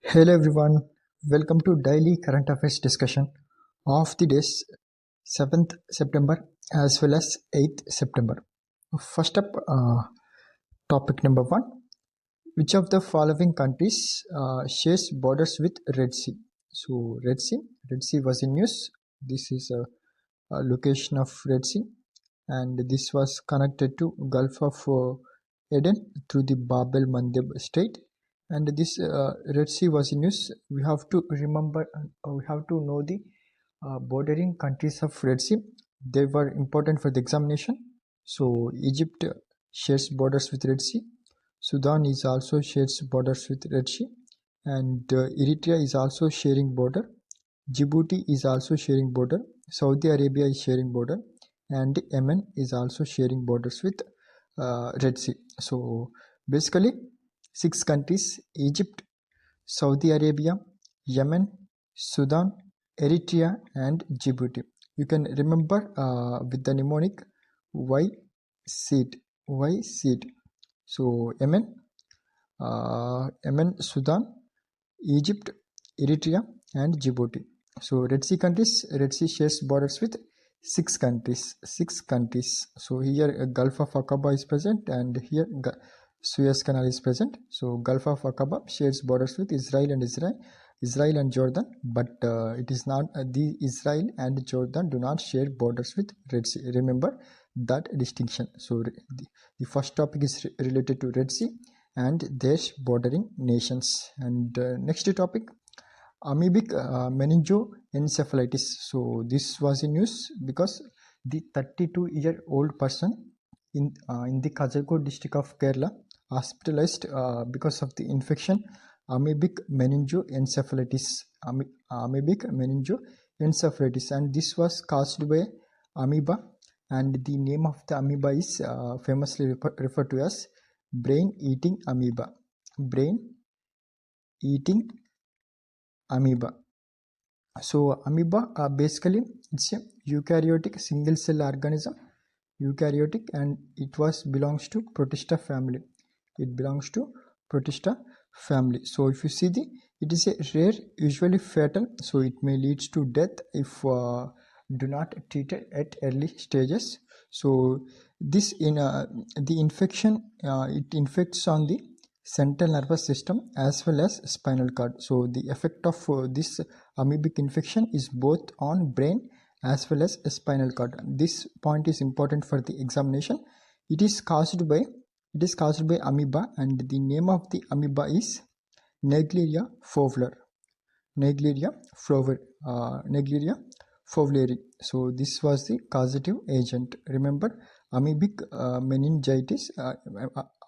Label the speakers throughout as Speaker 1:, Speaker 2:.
Speaker 1: Hello everyone, welcome to daily current affairs discussion of the days 7th September as well as 8th September. First up, topic number 1. Which of the following countries shares borders with Red Sea? So Red Sea was in news. This is a location of Red Sea, and this was connected to Gulf of Eden through the Bab el Mandeb Strait. And this Red Sea was in use. We have to remember, we have to know the bordering countries of Red Sea. They were important for the examination. So Egypt shares borders with Red Sea. Sudan is also shares borders with Red Sea, and Eritrea is also sharing border. Djibouti is also sharing border. Saudi Arabia is sharing border, and Yemen is also sharing borders with Red Sea. So basically, 6 countries: Egypt, Saudi Arabia, Yemen, Sudan, Eritrea, and Djibouti. You can remember with the mnemonic Y seed. So Yemen, Sudan, Egypt, Eritrea, and Djibouti. So Red Sea countries, Red Sea shares borders with 6 countries. So here Gulf of Aqaba is present, and here Suez Canal is present. So Gulf of Aqaba shares borders with Israel and Jordan, but it is not the Israel and Jordan do not share borders with Red Sea. Remember that distinction. So the first topic is related to Red Sea and their bordering nations. And next topic, amoebic meningoencephalitis. So this was in news because the 32-year-old person in the Kasaragod district of Kerala hospitalized because of the infection amoebic meningoencephalitis. And this was caused by amoeba, and the name of the amoeba is famously referred to as brain-eating amoeba. Brain-eating amoeba. So amoeba basically it's a eukaryotic single cell organism, and it belongs to Protista family. So if you see it is a rare, usually fatal, so it may lead to death if do not treated at early stages. So this the infection it infects on the central nervous system as well as spinal cord. So the effect of this amoebic infection is both on brain as well as spinal cord. This point is important for the examination. It is caused by amoeba, and the name of the amoeba is Naegleria fowleri. So this was the causative agent. Remember, amoebic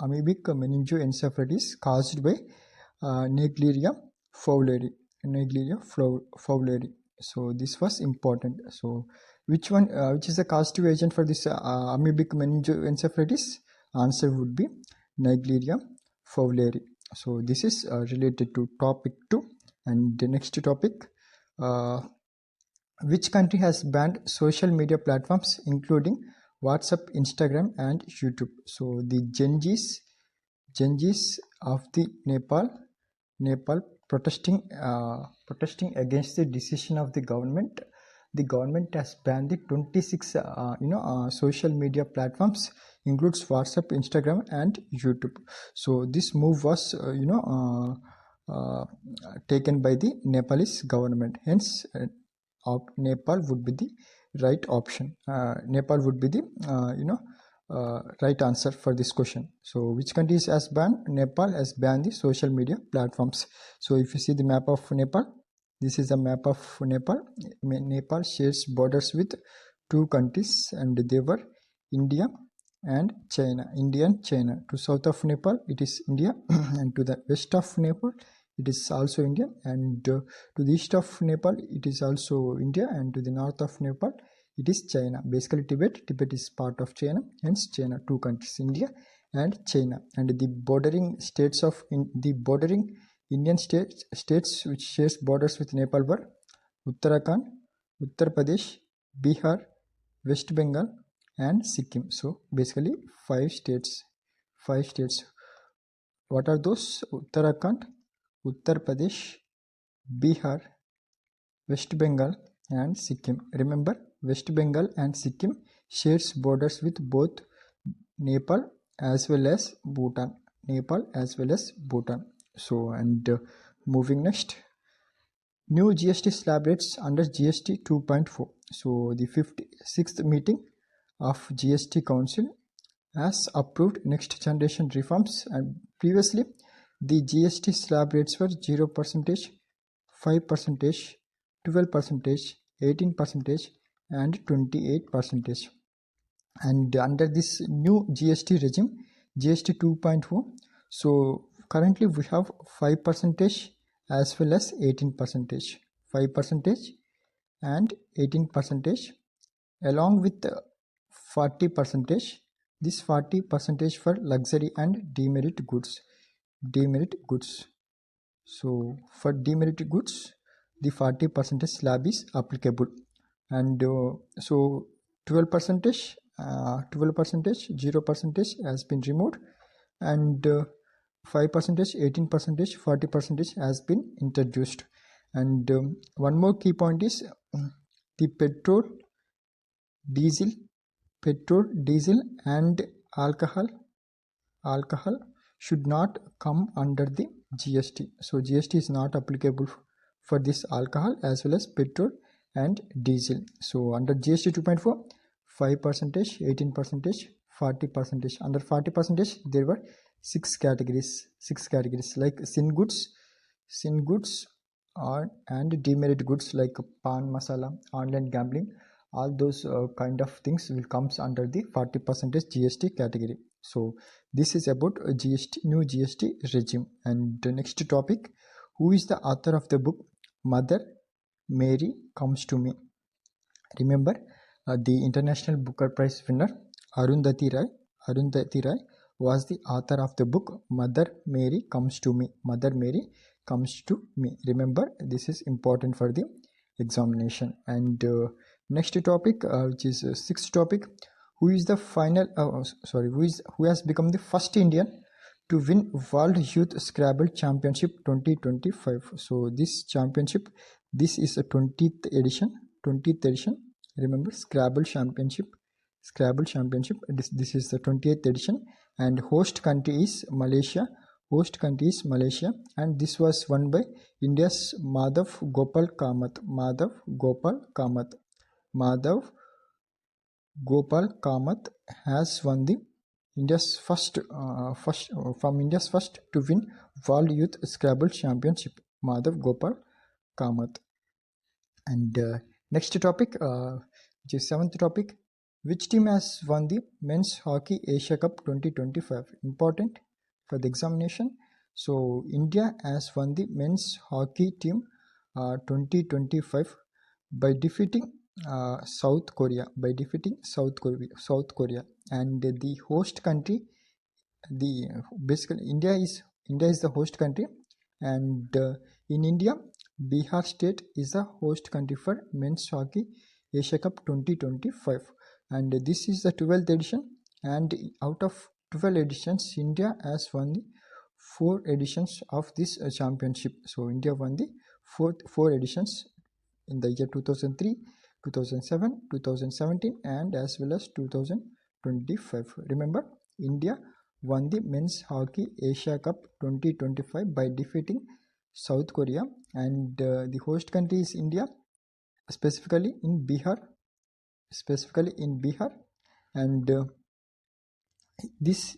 Speaker 1: meningoencephalitis caused by Naegleria fowleri. So this was important. So which is the causative agent for this amoebic meningoencephalitis? Answer would be Naegleria fowleri. So this is related to topic 2. And the next topic, which country has banned social media platforms including WhatsApp, Instagram, and YouTube? So the Genjis of the Nepal protesting against the decision of the government. The government has banned the 26 social media platforms, includes WhatsApp, Instagram, and YouTube. So this move was taken by the Nepalese government. Hence Nepal would be the right option. Nepal would be the right answer for this question. So which countries has banned? Nepal has banned the social media platforms. So if you see the map of Nepal, this is the map of Nepal. Nepal shares borders with 2 countries, and they were India and China. To south of Nepal it is India, and to the west of Nepal it is also India, and to the east of Nepal it is also India, and to the north of Nepal it is China. Basically Tibet is part of China, hence China. 2 countries, India and China. And the bordering states of the bordering Indian states which shares borders with Nepal were Uttarakhand, Uttar Pradesh, Bihar, West Bengal, and Sikkim. So basically 5 states. What are those? Uttarakhand, Uttar Pradesh, Bihar, West Bengal and Sikkim. Remember, West Bengal and Sikkim shares borders with both Nepal as well as Bhutan. So, and moving next, new GST slab rates under GST 2.4. So, the 56th meeting of GST Council has approved next generation reforms, and previously the GST slab rates were 0%, 5%, 12%, 18% and 28%. And under this new GST regime, GST 2.4, so currently we have 5% as well as 18%, 5% and 18%, along with 40%. This 40% for luxury and demerit goods. So for demerit goods, the 40% slab is applicable, and so 12%, 0% has been removed, and 5%, 18%, 40% has been introduced. And one more key point is the petrol, diesel, and alcohol should not come under the GST. So GST is not applicable for this alcohol as well as petrol and diesel. So under GST 2.4, 5%, 18%, 40%. Under 40%, there were six categories like sin goods, and demerit goods like pan masala, online gambling. All those kind of things will comes under the 40% GST category. So this is about new GST regime. And the next topic, who is the author of the book Mother Mary Comes to Me? Remember, the International Booker Prize winner Arundhati Roy was the author of the book Mother Mary Comes to Me. Remember, this is important for the examination. And next topic, which is sixth topic, who is the who has become the first Indian to win World Youth Scrabble Championship 2025. So this championship, this is a 20th edition. Remember, Scrabble Championship. This is the 20th edition, and host country is Malaysia. And this was won by India's Madhav Gopal Kamath. Madhav Gopal Kamath has won the India's first to win World Youth Scrabble Championship. Madhav Gopal Kamath. And next topic, which is seventh topic, which team has won the Men's Hockey Asia Cup 2025? Important for the examination. So India has won the men's hockey team 2025 by defeating South Korea. And the host country, basically India is the host country, and in India, Bihar state is the host country for Men's Hockey Asia Cup 2025, and this is the 12th edition. And out of 12 editions, India has won the 4 editions of this championship. So India won the 4 editions in the year 2003, 2007, 2017, and as well as 2025. Remember, India won the Men's Hockey Asia Cup 2025 by defeating South Korea, and the host country is India, specifically in Bihar. And this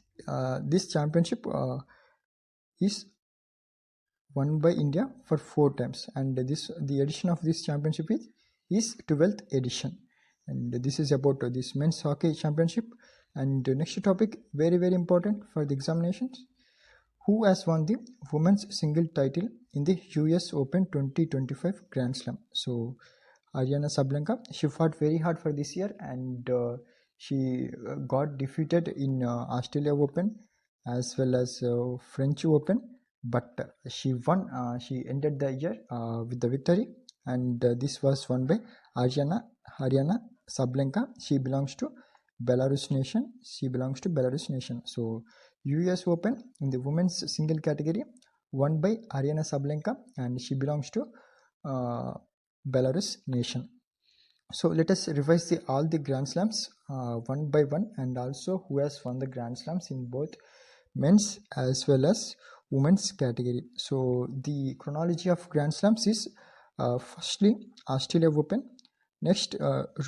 Speaker 1: championship is won by India for 4 times, and the edition of this championship is 12th edition. And this is about this men's hockey championship. And the next topic, very important for the examinations, who has won the women's single title in the US Open 2025 Grand Slam? So Aryna Sabalenka, she fought very hard for this year, and she got defeated in Australia Open as well as French Open, but she won. She ended the year with the victory, and this was won by Aryna Sabalenka. She belongs to Belarus nation. So US Open in the women's single category, won by Aryna Sabalenka, and she belongs to Belarus nation. So let us revise all the Grand Slams one by one, and also who has won the Grand Slams in both men's as well as women's category. So the chronology of Grand Slams is firstly Australia Open, next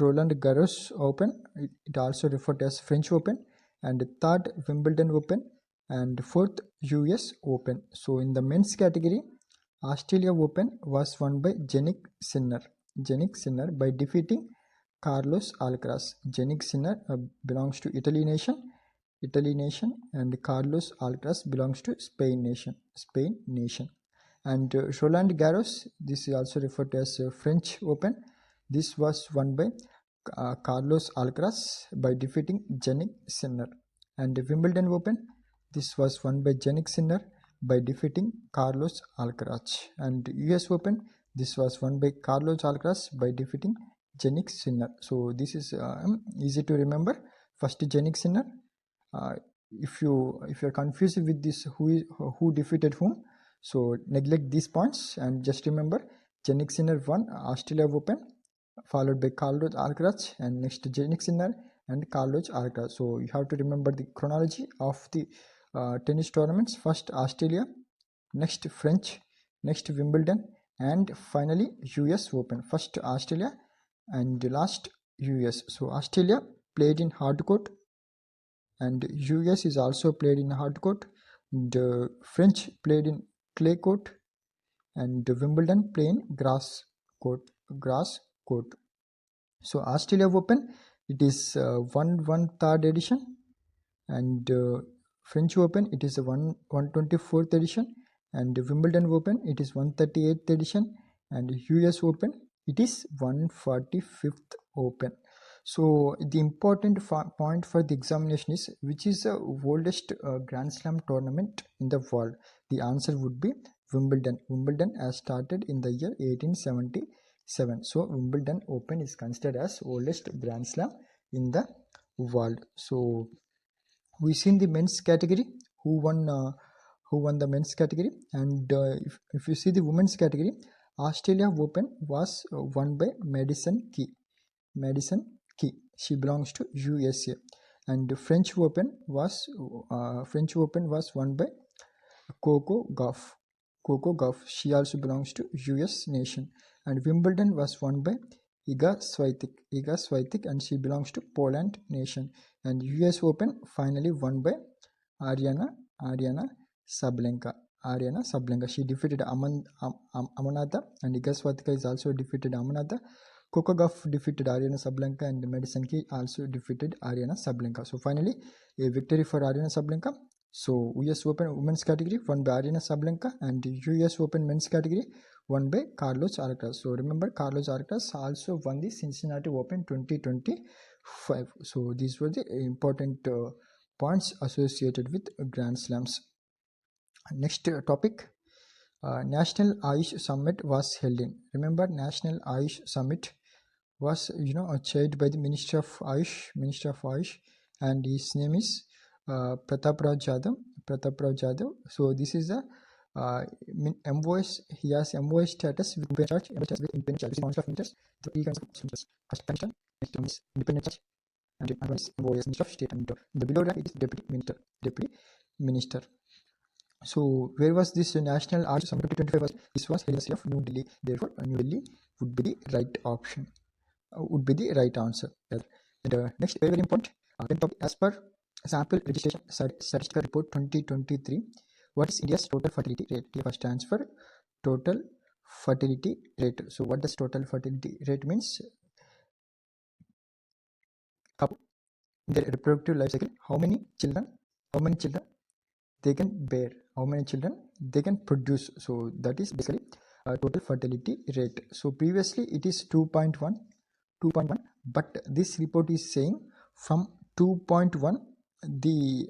Speaker 1: Roland Garros Open, it also referred as French Open, and third Wimbledon Open, and fourth US Open. So in the men's category, Australia Open was won by Jannik Sinner by defeating Carlos Alcaraz. Jannik Sinner belongs to Italy nation, and Carlos Alcaraz belongs to Spain nation. And Roland Garros, this is also referred to as French Open. This was won by Carlos Alcaraz by defeating Jannik Sinner. And Wimbledon Open, this was won by Jannik Sinner by defeating Carlos Alcaraz. And US Open, this was won by Carlos Alcaraz by defeating Jannik Sinner. So this is easy to remember. First Jannik Sinner. If you're confused with this, who defeated whom, so neglect these points and just remember Jannik Sinner won Australia Open, followed by Carlos Alcaraz, and next Jannik Sinner and Carlos Alcaraz. So you have to remember the chronology of the tennis tournaments. First Australia, next French, next Wimbledon, and finally US Open. First Australia and last US. So Australia played in hard court, and US is also played in hard court. The French played in clay court, and Wimbledon played in grass court. So Australia Open, it is 1/3 edition, and French Open, it is a 1/24th edition, and Wimbledon Open, it is 1/38th edition, and US Open, it is 1/45th Open. So the important point for the examination is, which is the oldest Grand Slam tournament in the world? The answer would be Wimbledon. Wimbledon has started in the year 1877. So Wimbledon Open is considered as oldest Grand Slam in the world. So we see in the men's category who won the men's category, and if you see the women's category, Australia Open was won by Madison Key. She belongs to USA, and French Open was won by Coco Gauff. She also belongs to US nation, and Wimbledon was won by Iga Swiatek, and she belongs to Poland nation, and US Open finally won by Aryna Sabalenka. She defeated Amanatha, and Iga Swiatek is also defeated Amanatha. Coco Gauff defeated Aryna Sabalenka, and Madison Key also defeated Aryna Sabalenka. So finally, a victory for Aryna Sabalenka. So US Open women's category won by Aryna Sabalenka, and US Open men's category won by Carlos Alcaraz. So remember, Carlos Alcaraz also won the Cincinnati Open 2025. So these were the important points associated with Grand Slams. Next topic. National Ayush Summit was held in. Remember, National Ayush Summit was chaired by the Minister of Ayush, and his name is Pratap Rao Jadhav. So this is a MOS. He has MOS status with independent charge. Minister of Ministers, three kinds of ministers. First Minister, next one is independent charge, and another is MOS, Minister of State, and the below that is Deputy Minister. So where was this National Ayush Summit 2025? This was held in the city of New Delhi. Therefore, New Delhi would be the right option. Would be the right answer. And next, very important, as per Sample Registration Statistical Report 2023, what is India's total fertility rate? TFR stands for total fertility rate. So what does total fertility rate means? In their reproductive life cycle, how many children they can bear, how many children they can produce. So that is basically total fertility rate. So previously it is 2.1, but this report is saying from 2.1 the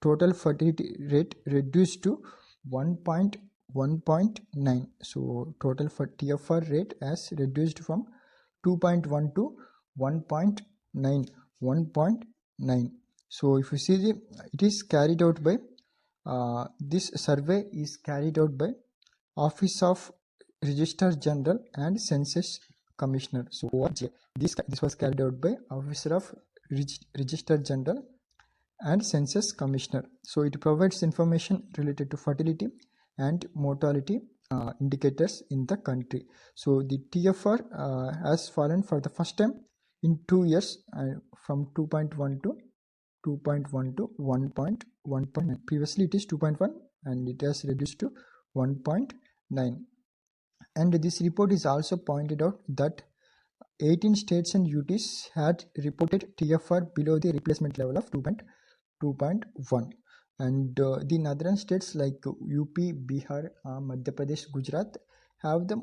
Speaker 1: total fertility rate reduced to 1.9. So total for TFR rate has reduced from 2.1 to 1.9. So if you see it is carried out by this survey is carried out by Office of Registrar General and Census Commissioner. So this was carried out by Officer of Registrar General and Census Commissioner. So it provides information related to fertility and mortality indicators in the country. So the TFR has fallen for the first time in 2 years from 2.1 to 1.9. Previously it is 2.1 and it has reduced to 1.9. And this report is also pointed out that 18 states and UTs had reported TFR below the replacement level of 2.1, and the northern states like UP, Bihar, Madhya Pradesh, Gujarat have the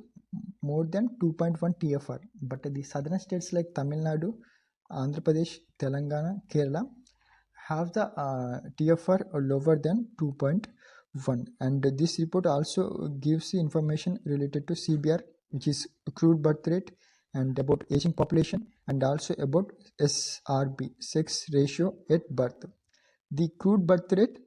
Speaker 1: more than 2.1 TFR, but the southern states like Tamil Nadu, Andhra Pradesh, Telangana, Kerala have the TFR lower than 2.1. And this report also gives the information related to CBR, which is crude birth rate, and about aging population, and also about SRB, sex ratio at birth. The crude birth rate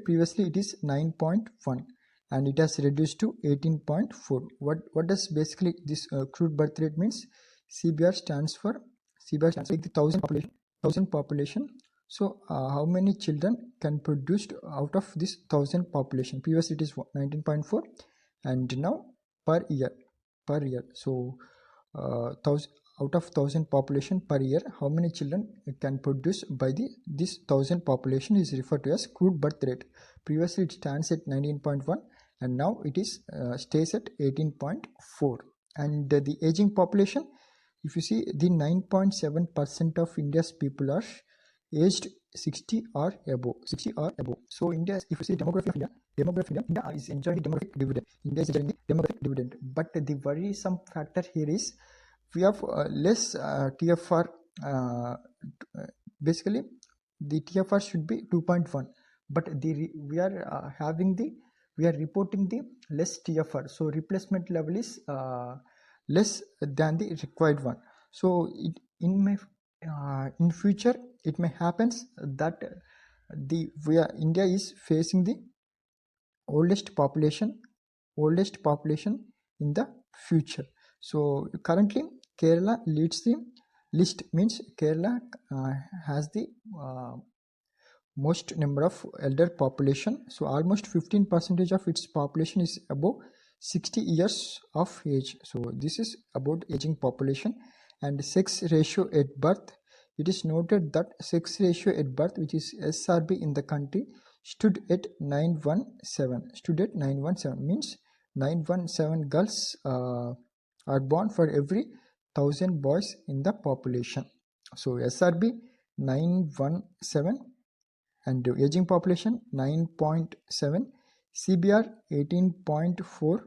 Speaker 1: previously it is 9.1 and it has reduced to 18.4. What does basically this crude birth rate means? CBR stands for like the 1000 population. So how many children can produced out of this 1000 population? Previously it is 19.4 and now per year. So 1000 out of 1000 population per year, how many children it can produce by this 1000 population is referred to as crude birth rate. Previously it stands at 19.1 and now it is stays at 18.4. And the aging population, if you see, the 9.7% of India's people are aged 60 or above. So India, if you see demography of India is enjoying the demographic dividend. But the worrisome factor here is we have less TFR. Basically the TFR should be 2.1, but we are reporting the less TFR, so replacement level is less than the required one. So in future it may happens that India is facing the oldest population in the future. So currently Kerala leads the list, means Kerala has the most number of elder population. So almost 15% of its population is above 60 years of age. So this is about aging population. And sex ratio at birth, it is noted that sex ratio at birth, which is SRB in the country, stood at 917. Means 917 girls are born for every 1000 boys in the population. So SRB 917 and aging population 9.7, CBR 18.4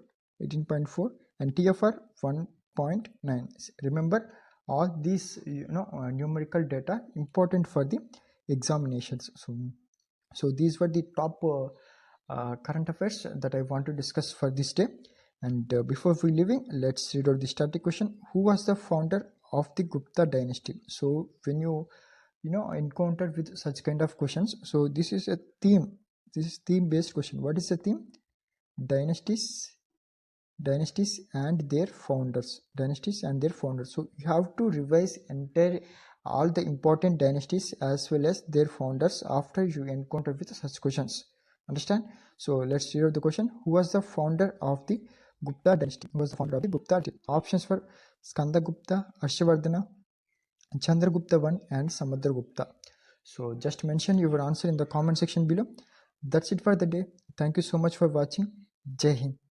Speaker 1: and TFR 1.9. Remember all these numerical data important for the examinations. So these were the top current affairs that I want to discuss for this day. And before we leaving, let's read out the static question. Who was the founder of the Gupta dynasty? So when you encountered with such kind of questions, so this is a theme. This is theme based question. What is the theme? Dynasties and their founders. So you have to revise entire all the important dynasties as well as their founders after you encounter with such questions. Understand? So let's read out the question. Who was the founder of the Gupta dynasty? Options for Skandagupta, Harshavardhana, Chandragupta I and Samudragupta. So just mention your answer in the comment section below. That's it for the day. Thank you so much for watching. Jai Hind.